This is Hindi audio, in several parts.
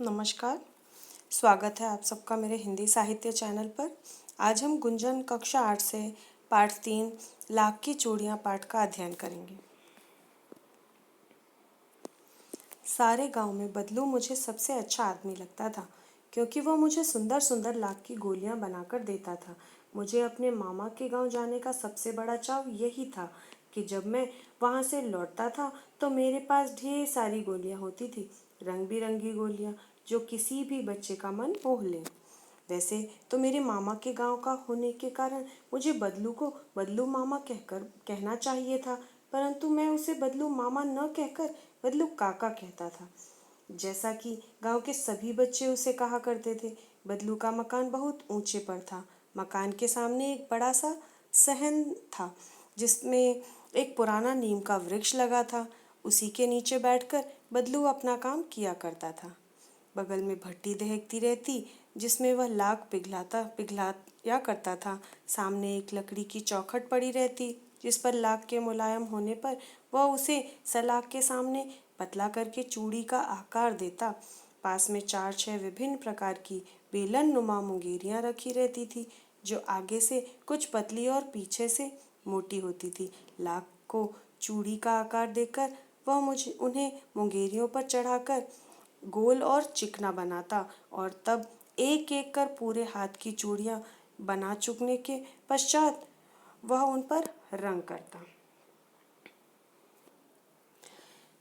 नमस्कार। स्वागत है आप सबका मेरे हिंदी साहित्य चैनल पर। आज हम गुंजन कक्षा 8 से पाठ 3 लाख की चूड़ियाँ पाठ का अध्ययन करेंगे। सारे गांव में बदलू मुझे सबसे अच्छा आदमी लगता था, क्योंकि वह मुझे सुंदर सुंदर लाख की गोलियां बनाकर देता था। मुझे अपने मामा के गांव जाने का सबसे बड़ा चाव यही था कि जब मैं वहां से लौटता था तो मेरे पास ढेर सारी गोलियां होती थी, रंग बिरंगी गोलियां जो किसी भी बच्चे का मन मोह लें। वैसे तो मेरे मामा के गांव का होने के कारण मुझे बदलू को बदलू मामा कहना चाहिए था, परंतु मैं उसे बदलू मामा न कहकर बदलू काका कहता था, जैसा कि गांव के सभी बच्चे उसे कहा करते थे। बदलू का मकान बहुत ऊंचे पर था। मकान के सामने एक बड़ा सा सहन था, जिसमें एक पुराना नीम का वृक्ष लगा था। उसी के नीचे बैठकर बदलू अपना काम किया करता था। बगल में भट्टी दहकती रहती, जिसमें वह लाख पिघलाया करता था। सामने एक लकड़ी की चौखट पड़ी रहती, जिस पर लाख के मुलायम होने पर वह उसे सलाख के सामने पतला करके चूड़ी का आकार देता। पास में 4-6 विभिन्न प्रकार की बेलन नुमा मुंगेरियां रखी रहती थी, जो आगे से कुछ पतली और पीछे से मोटी होती थी। लाख को चूड़ी का आकार देकर वह मुझे उन्हें मुंगेरियों पर चढ़ाकर गोल और चिकना बनाता, और तब एक एक कर पूरे हाथ की चूड़ियां बना चुकने के पश्चात वह उन पर रंग करता।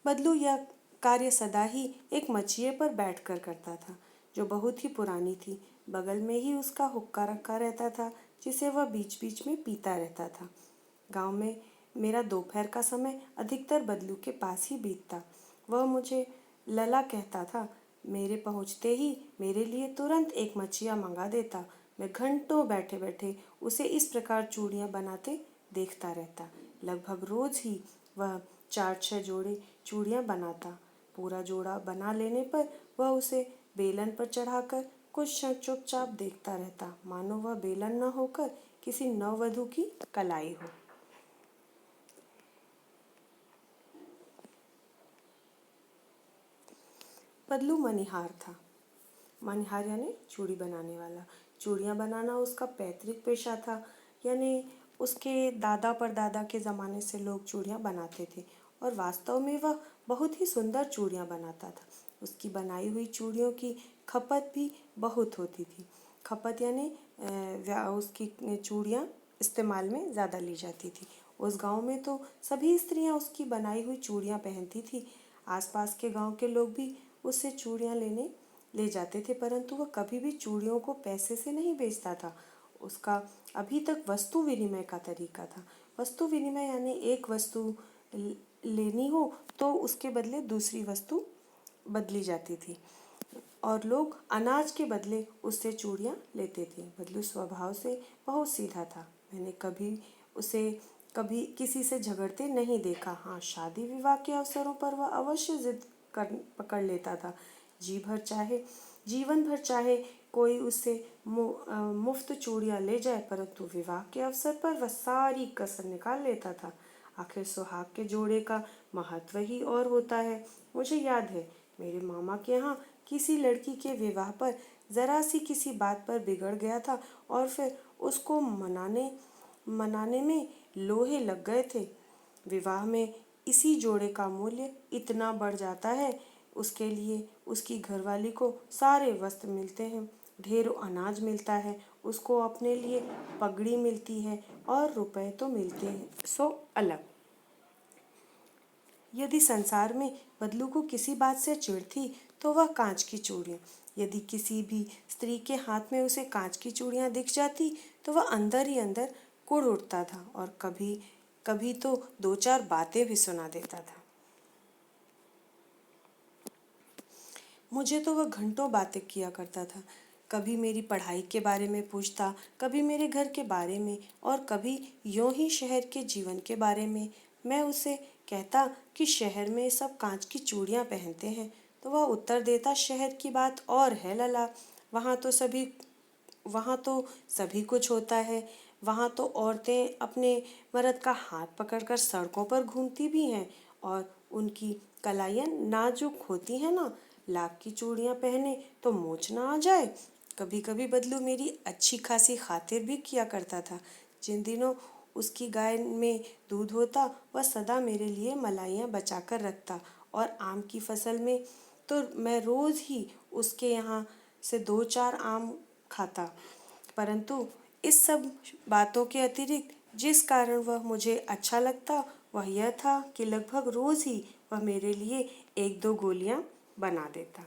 बदलू यह कार्य सदा ही एक मचिए पर बैठकर करता था, जो बहुत ही पुरानी थी। बगल में ही उसका हुक्का रखा रहता था, जिसे वह बीच बीच में पीता रहता था। गांव में मेरा दोपहर का समय अधिकतर बदलू के पास ही बीतता। वह मुझे लला कहता था। मेरे पहुंचते ही मेरे लिए तुरंत एक मचिया मंगा देता। मैं घंटों बैठे बैठे उसे इस प्रकार चूड़ियां बनाते देखता रहता। लगभग रोज ही वह 4-6 जोड़े चूड़ियां बनाता। पूरा जोड़ा बना लेने पर वह उसे बेलन पर चढ़ाकर कुछ क्षण चुपचाप देखता रहता, मानो वह बेलन न होकर किसी नववधु की कलाई हो। बदलू मनिहार था। मनिहार यानी चूड़ी बनाने वाला। चूड़ियाँ बनाना उसका पैतृक पेशा था, यानी उसके दादा परदादा के ज़माने से लोग चूड़ियाँ बनाते थे, और वास्तव में वह बहुत ही सुंदर चूड़ियाँ बनाता था। उसकी बनाई हुई चूड़ियों की खपत भी बहुत होती थी। खपत यानी उसकी चूड़ियाँ इस्तेमाल में ज़्यादा ली जाती थी। उस गांव में तो सभी स्त्रियां उसकी बनाई हुई चूड़ियाँ पहनती थी। आसपास के गांव के लोग भी उससे चूड़ियाँ लेने ले जाते थे, परंतु वह कभी भी चूड़ियों को पैसे से नहीं बेचता था। उसका अभी तक वस्तु विनिमय का तरीका था। वस्तु विनिमय यानी एक वस्तु लेनी हो तो उसके बदले दूसरी वस्तु बदली जाती थी, और लोग अनाज के बदले उससे चूड़ियाँ लेते थे। बदलू स्वभाव से बहुत सीधा था। मैंने कभी किसी से झगड़ते नहीं देखा। हाँ, शादी विवाह के अवसरों पर वह अवश्य जिद कर पकड़ लेता था। जीवन भर चाहे कोई उससे मुफ्त चूड़ियाँ ले जाए, परंतु विवाह के अवसर पर वह सारी कसर निकाल लेता था। आखिर सुहाग के जोड़े का महत्व ही और होता है। मुझे याद है, मेरे मामा के यहाँ किसी लड़की के विवाह पर जरा सी किसी बात पर बिगड़ गया था, और फिर उसको मनाने में लोहे लग गए थे। विवाह में इसी जोड़े का मूल्य इतना बढ़ जाता है। उसके लिए उसकी घरवाली को सारे वस्त्र मिलते हैं, ढेरों अनाज मिलता है, उसको अपने लिए पगड़ी मिलती है, और रुपए तो मिलते हैं सो अलग। यदि संसार में बदलू को किसी बात से चिढ़ थी तो वह कांच की चूड़ियाँ। यदि किसी भी स्त्री के हाथ में उसे कांच की चूड़ियाँ दिख जाती तो वह अंदर ही अंदर कुढ़ उठता था, और कभी कभी तो 2-4 बातें भी सुना देता था। मुझे तो वह घंटों बातें किया करता था। कभी मेरी पढ़ाई के बारे में पूछता, कभी मेरे घर के बारे में, और कभी यूं ही शहर के जीवन के बारे में। मैं उसे कहता कि शहर में सब कांच की चूड़ियाँ पहनते हैं, तो वह उत्तर देता, शहर की बात और है लला, वहाँ तो सभी कुछ होता है। वहाँ तो औरतें अपने मर्द का हाथ पकड़कर सड़कों पर घूमती भी हैं, और उनकी कलाइयाँ नाजुक होती हैं ना, लाख की चूड़ियाँ पहने तो मोच ना आ जाए। कभी कभी बदलू मेरी अच्छी खासी खातिर भी किया करता था। जिन दिनों उसकी गाय में दूध होता वह सदा मेरे लिए मलाइयाँ बचा कर रखता, और आम की फसल में तो मैं रोज़ ही उसके यहाँ से 2-4 आम खाता। परंतु इस सब बातों के अतिरिक्त जिस कारण वह मुझे अच्छा लगता वह यह था कि लगभग रोज़ ही वह मेरे लिए 1-2 गोलियां बना देता।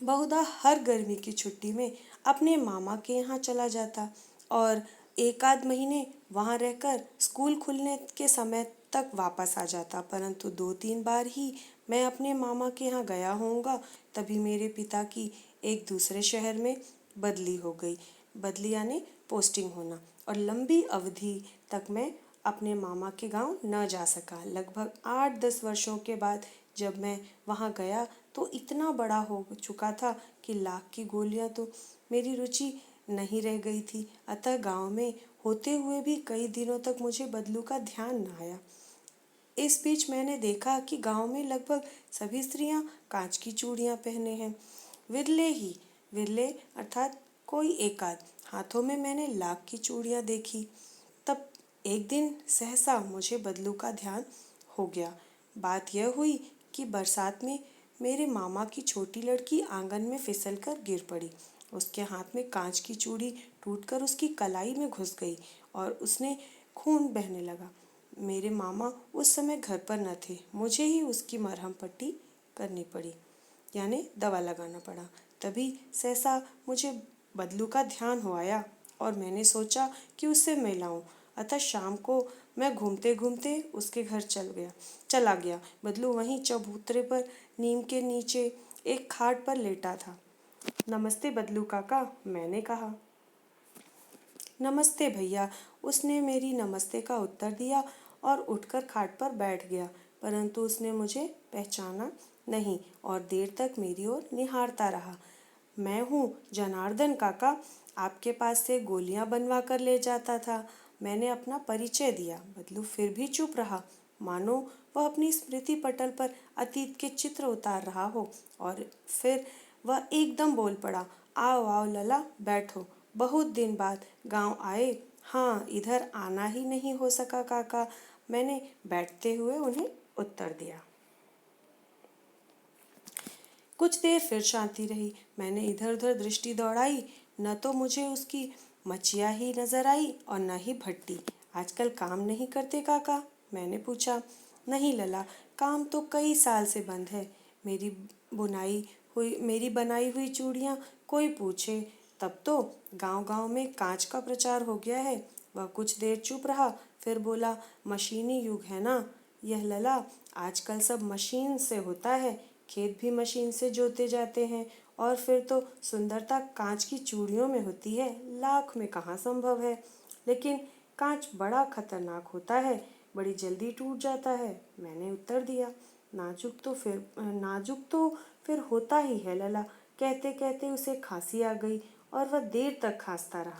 बहुधा हर गर्मी की छुट्टी में अपने मामा के यहाँ चला जाता और एक आध महीने वहाँ रहकर स्कूल खुलने के समय तक वापस आ जाता। परंतु 2-3 बार ही मैं अपने मामा के यहाँ गया होऊंगा, तभी मेरे पिता की एक दूसरे शहर में बदली हो गई। बदली यानी पोस्टिंग होना, और लंबी अवधि तक मैं अपने मामा के गांव न जा सका। लगभग 8-10 वर्षों के बाद जब मैं वहां गया तो इतना बड़ा हो चुका था कि लाख की गोलियां तो मेरी रुचि नहीं रह गई थी। अतः गांव में होते हुए भी कई दिनों तक मुझे बदलू का ध्यान न आया। इस बीच मैंने देखा कि गांव में लगभग सभी स्त्रियां कांच की चूड़ियां पहने हैं। विरले अर्थात कोई एकाध हाथों में मैंने लाख की चूड़ियां देखी। तब एक दिन सहसा मुझे बदलू का ध्यान हो गया। बात यह हुई कि बरसात में मेरे मामा की छोटी लड़की आंगन में फिसल कर गिर पड़ी। उसके हाथ में कांच की चूड़ी टूटकर उसकी कलाई में घुस गई और उसने खून बहने लगा। मेरे मामा उस समय घर पर न थे। मुझे ही उसकी मरहम पट्टी करनी पड़ी, यानी दवा लगाना पड़ा। तभी सहसा मुझे बदलू का ध्यान हो आया और मैंने सोचा कि उससे मिलाऊं। अतः शाम को मैं घूमते घूमते उसके घर चला गया। बदलू वहीं चबूतरे पर नीम के नीचे एक खाट पर लेटा था। नमस्ते बदलू काका, मैंने कहा। नमस्ते भैया, उसने मेरी नमस्ते का उत्तर दिया और उठकर खाट पर बैठ गया। परंतु उसने मुझे पहचाना नहीं और देर तक मेरी ओर निहारता रहा। मैं हूँ जनार्दन काका, आपके पास से गोलियां बनवा कर ले जाता था। मैंने अपना परिचय दिया। बदलू फिर भी चुप रहा, मानो वह अपनी स्मृति पटल पर अतीत के चित्र उतार रहा हो। और फिर वह एकदम बोल पड़ा, आओ आओ लला, बैठो। बहुत दिन बाद गांव आए? हाँ, इधर आना ही नहीं हो सका काका, मैंने बैठते हुए उन्हें उत्तर दिया। कुछ देर फिर शांति रही। मैंने इधर उधर दृष्टि दौड़ाई, न तो मुझे उसकी मचिया ही नजर आई और न ही भट्टी। आजकल काम नहीं करते काका? मैंने पूछा। नहीं लला, काम तो कई साल से बंद है। मेरी बनाई हुई चूड़ियाँ कोई पूछे तब तो गांव गांव में कांच का प्रचार हो गया है। वह कुछ देर चुप रहा, फिर बोला, मशीनी युग है ना यह लला, आजकल सब मशीन से होता है। खेत भी मशीन से जोते जाते हैं, और फिर तो सुंदरता कांच की चूड़ियों में होती है, लाख में कहाँ संभव है। लेकिन कांच बड़ा खतरनाक होता है, बड़ी जल्दी टूट जाता है, मैंने उत्तर दिया। नाजुक तो फिर होता ही है लला। कहते कहते उसे खांसी आ गई और वह देर तक खांसता रहा।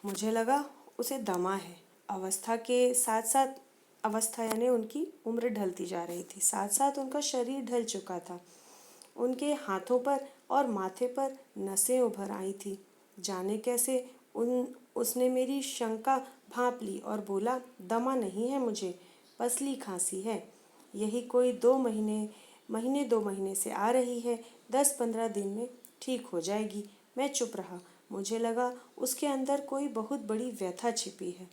मुझे लगा उसे दमा है। अवस्था के साथ साथ अवस्था यानी उनकी उम्र ढलती जा रही थी, साथ साथ उनका शरीर ढल चुका था। उनके हाथों पर और माथे पर नसें उभर आई थी। जाने कैसे उसने मेरी शंका भांप ली और बोला, दमा नहीं है मुझे, पसली खांसी है। यही कोई 2 महीने से आ रही है। 10-15 दिन में ठीक हो जाएगी। मैं चुप रहा। मुझे लगा उसके अंदर कोई बहुत बड़ी व्यथा छिपी है।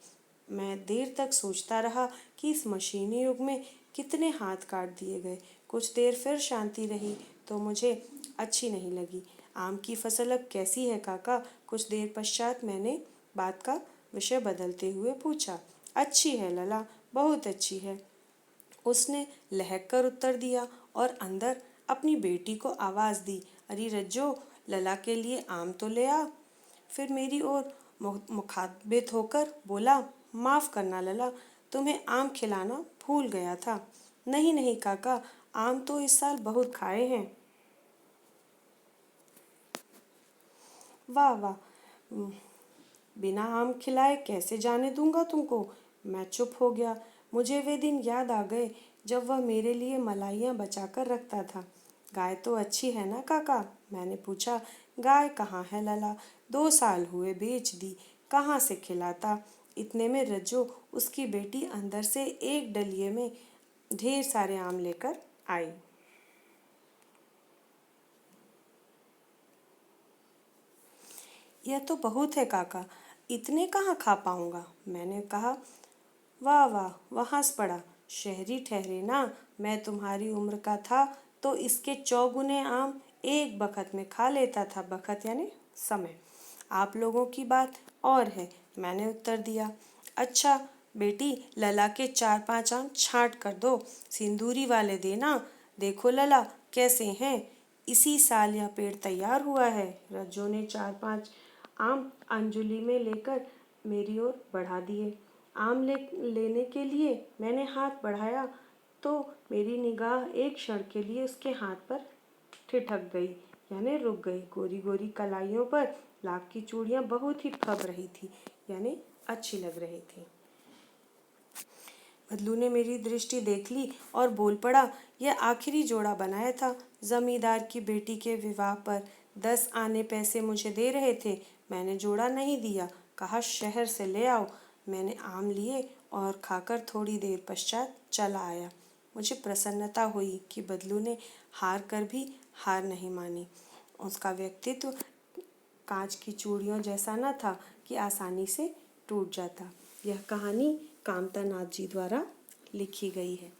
मैं देर तक सोचता रहा कि इस मशीनी युग में कितने हाथ काट दिए गए। कुछ देर फिर शांति रही तो मुझे अच्छी नहीं लगी। आम की फसल अब कैसी है काका? कुछ देर पश्चात मैंने बात का विषय बदलते हुए पूछा। अच्छी है लला, बहुत अच्छी है, उसने लहक कर उत्तर दिया और अंदर अपनी बेटी को आवाज़ दी, अरे रज्जो, लला के लिए आम तो ले आ। फिर मेरी ओर मुखातिब होकर बोला, माफ़ करना लला, तुम्हें आम खिलाना भूल गया था। नहीं नहीं काका, आम तो इस साल बहुत खाए हैं। वाह वाह, बिना आम खिलाए कैसे जाने दूंगा तुमको। मैं चुप हो गया। मुझे वे दिन याद आ गए जब वह मेरे लिए मलाइयाँ बचा कर रखता था। गाय तो अच्छी है ना काका? मैंने पूछा। गाय कहाँ है लला, 2 साल हुए बेच दी, कहाँ से खिलाता। इतने में रज्जो उसकी बेटी अंदर से एक डलिये में ढेर सारे आम लेकर आई। यह तो बहुत है काका, इतने कहाँ खा पाऊंगा। मैंने कहा। वाह वाह, वह हंस पड़ा। शहरी ठहरे ना, मैं तुम्हारी उम्र का था तो इसके 4 गुने आम एक बखत में खा लेता था। बखत यानी समय। आप लोगों की बात और है, मैंने उत्तर दिया। अच्छा बेटी, लला के 4-5 आम छांट कर दो, सिंदूरी वाले देना। देखो लला कैसे हैं, इसी साल यह पेड़ तैयार हुआ है। रज्जो ने 4-5 आम अंजुली में लेकर मेरी ओर बढ़ा दिए। आम लेने के लिए मैंने हाथ बढ़ाया तो मेरी निगाह एक क्षण के लिए उसके हाथ पर ठिठक गई, यानी रुक गई। गोरी गोरी कलाइयों पर लाख की चूड़ियाँ बहुत ही फब रही थी, यानी अच्छी लग रही थी। बदलू ने मेरी दृष्टि देख ली और बोल पड़ा, यह आखिरी जोड़ा बनाया था। जमींदार की बेटी के विवाह पर 10 आने पैसे मुझे दे रहे थे। मैंने जोड़ा नहीं दिया, कहा शहर से ले आओ। मैंने आम लिए और खाकर थोड़ी देर पश्चात चला आया। मुझे प्रसन्नता हुई कि बदलू ने हार कर भी हार नहीं मानी। उसका व्यक्तित्व कांच की चूड़ियों जैसा न था कि आसानी से टूट जाता। यह कहानी कामता नाथ जी द्वारा लिखी गई है।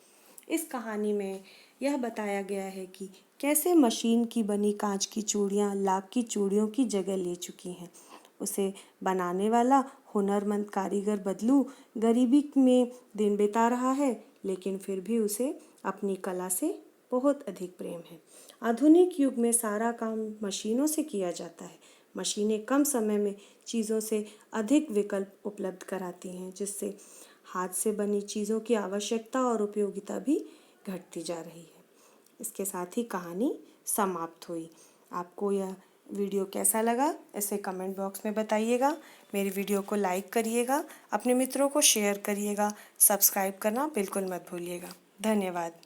इस कहानी में यह बताया गया है कि कैसे मशीन की बनी कांच की चूड़ियाँ लाख की चूड़ियों की जगह ले चुकी हैं। उसे बनाने वाला हुनरमंद कारीगर बदलू गरीबी में दिन बिता रहा है, लेकिन फिर भी उसे अपनी कला से बहुत अधिक प्रेम है। आधुनिक युग में सारा काम मशीनों से किया जाता है। मशीनें कम समय में चीज़ों से अधिक विकल्प उपलब्ध कराती हैं, जिससे हाथ से बनी चीज़ों की आवश्यकता और उपयोगिता भी घटती जा रही है। इसके साथ ही कहानी समाप्त हुई। आपको यह वीडियो कैसा लगा इसे कमेंट बॉक्स में बताइएगा। मेरी वीडियो को लाइक करिएगा, अपने मित्रों को शेयर करिएगा, सब्सक्राइब करना बिल्कुल मत भूलिएगा। धन्यवाद।